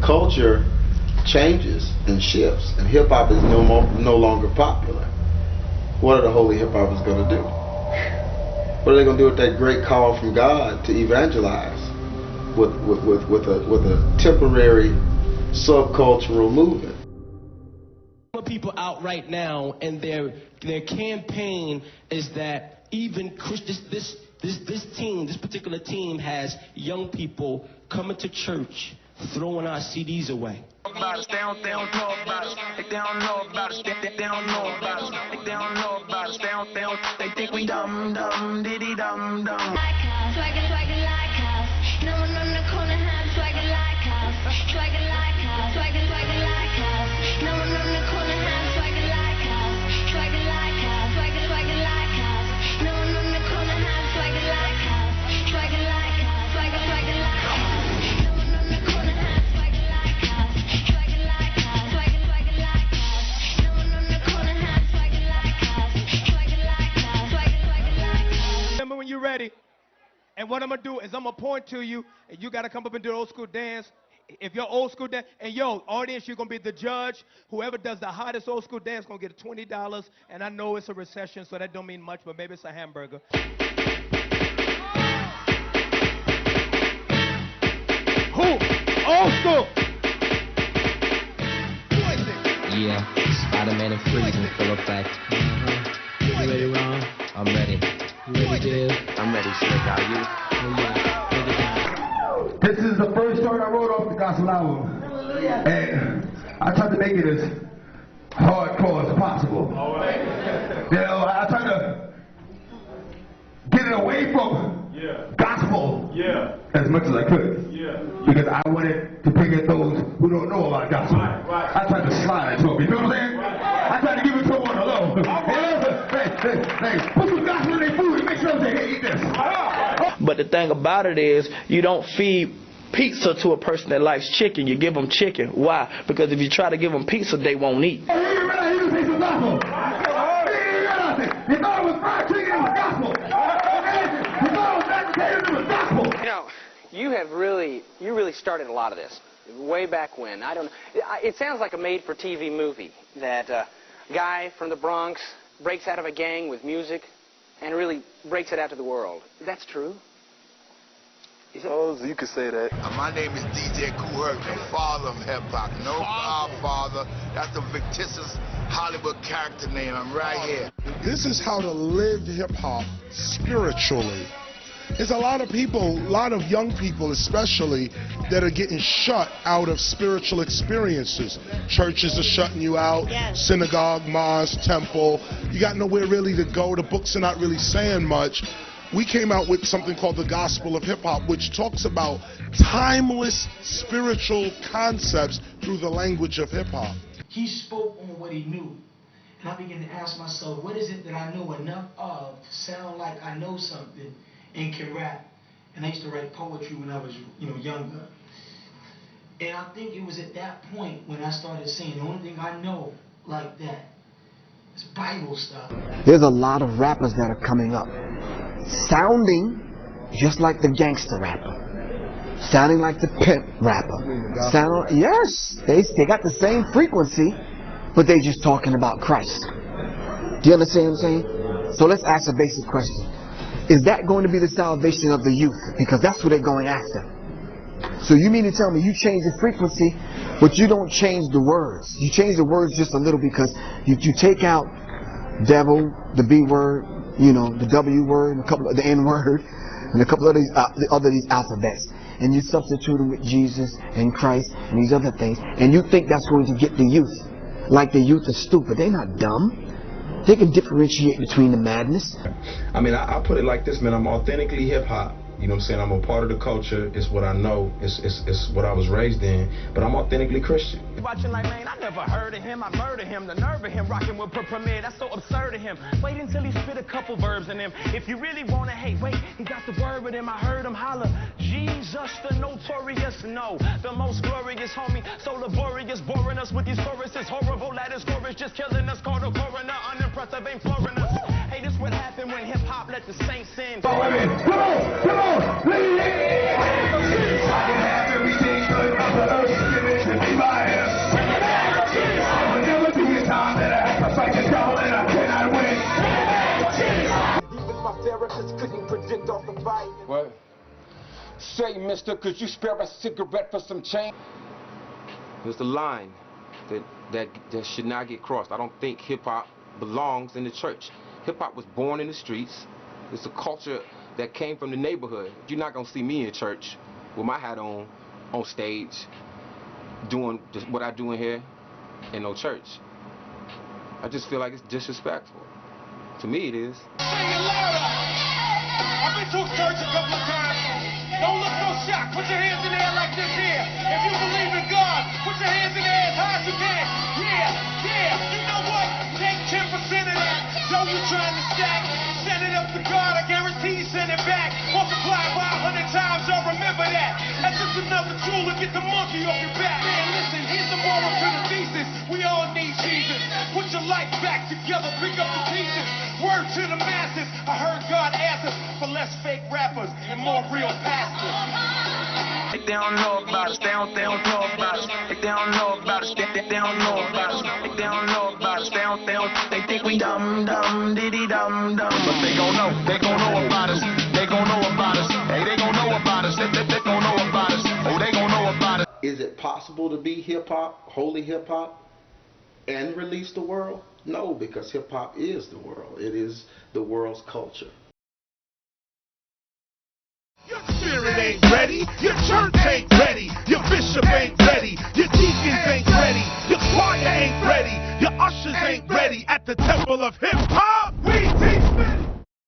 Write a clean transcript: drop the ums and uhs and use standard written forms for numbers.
culture changes and shifts, and hip-hop is no longer popular, what are the holy hip-hoppers going to do? What are they going to do with that great call from God to evangelize with a temporary subcultural movement? People out right now, and their campaign is that even this particular team has young people coming to church throwing our CDs away. They don't know about us. They don't know about us. They don't know about us. They don't know about us. They think we dumb, diddy dumb. Swagger like us. No one on the corner has swagger like us. Swagger like us. Swagger like us. No one on the corner has swagger like us. Swagger like us. Swagger like us. No one on the corner has swagger like us. Swagger like us. Swagger like us. No one on the corner has swagger like us. Swagger like us. Swagger like us. No one on the corner has swagger like us. Swagger like us. Swagger like us. Remember when you're ready. And what I'm going to do is I'm going to point to you, and you got to come up and do the old school dance. If you're old school dance, and yo, audience, you're going to be the judge. Whoever does the hottest old school dance going to get $20. And I know it's a recession, so that don't mean much, but maybe it's a hamburger. Who? Old school. Yeah, Spider-Man and Freeze in full effect. You ready, Ron? I'm ready. You ready, Dave? I'm ready, Slick. Are you? This is the first song I wrote off the gospel album. And I tried to make it as hardcore as possible. You know, I tried to get it away from gospel as much as I could. Because I wanted to bring in those who don't know about gospel. I tried to slide it to them, you know what I'm saying? I tried to give it to them on the low. Hey, put some gospel in their food and make sure they eat this. But the thing about it is, you don't feed pizza to a person that likes chicken. You give them chicken. Why? Because if you try to give them pizza, they won't eat. You thought it was fried chicken, it was gospel. You thought it was mashed potatoes, it was gospel. You know, you really started a lot of this way back when. I don't know. It sounds like a made-for-TV movie that a guy from the Bronx breaks out of a gang with music and really breaks it out to the world. That's true? Oh, you could say that. My name is DJ Kool Herc, the father of hip-hop. No godfather. That's a fictitious Hollywood character name. I'm right here. This is how to live hip-hop spiritually. There's a lot of people, a lot of young people especially, that are getting shut out of spiritual experiences. Churches are shutting you out, synagogue, mosque, temple. You got nowhere really to go. The books are not really saying much. We came out with something called the Gospel of Hip Hop, which talks about timeless spiritual concepts through the language of hip hop. He spoke on what he knew. And I began to ask myself, what is it that I know enough of to sound like I know something and can rap? And I used to write poetry when I was, younger. And I think it was at that point when I started saying the only thing I know like that is Bible stuff. There's a lot of rappers that are coming up, sounding just like the gangster rapper, sounding like the pimp rapper. Yes, they got the same frequency, but they just talking about Christ. Do you understand what I'm saying? So let's ask a basic question. Is that going to be the salvation of the youth? Because that's what they're going after. So you mean to tell me you change the frequency, but you don't change the words? You change the words just a little because you take out devil, the B word, the W word, and a couple of the N word, and a couple of these these alphabets, and you substitute them with Jesus and Christ and these other things, and you think that's going to get the youth. Like the youth are stupid. They're not dumb. They can differentiate between the madness. I mean, I put it like this, man. I'm authentically hip-hop. You know what I'm saying? I'm a part of the culture. It's what I know. It's what I was raised in. But I'm authentically Christian. Watching like, man, I never heard of him. I murder him. The nerve of him rocking with Premier. That's so absurd of him. Wait until he spit a couple verbs in him. If you really want to hate, wait, he got the word with him. I heard him holler, Jesus the notorious. No, the most glorious, homie. So laborious, boring us with these choruses. Horrible, that is chorus, just killing us. Called a coroner, unimpressive, ain't flooring us. Hey, this what happened when hip-hop let the saints in. Come on, lead it. I can have everything good on the earth. Say, mister, could you spare a cigarette for some change? There's a line that should not get crossed. I don't think hip-hop belongs in the church. Hip-hop was born in the streets. It's a culture that came from the neighborhood. You're not going to see me in church with my hat on stage, doing what I do in here in no church. I just feel like it's disrespectful. To me, it is. Sing it louder. I've been to a church a couple of times. Don't look so shocked. Put your hands in the air like this here. If you believe in God, put your hands in the air as high as you can. Yeah, yeah. You know what? Take 10% of that. Joe, you trying to stack. Send it up to God. I guarantee you send it back. Multiply it by 100 times. Y'all remember that. That's just another tool to get the monkey off your back. Man, listen, here's the moral to the thesis. We all need Jesus. Put your life back together. Pick up the pieces. Word to the masses. I heard God answers for less fake rappers and more real pastors. They don't know about us. They don't know about us. They don't know about us. They don't know about us. They don't know about us. They think we dumb, diddy dumb. But they gon' know. They gon' know about us. They gon' know about us. Hey, they gon' know about us. They gon' know about us. Oh, they gon' know about us. Is it possible to be hip-hop, holy hip-hop, and release the world? No, because hip-hop is the world. It is the world's culture. Your spirit ain't ready, your church ain't ready, your bishop ain't ready, your deacons ain't ready, your choir ain't ready, your ushers ain't ready. At the temple of hip-hop, we teach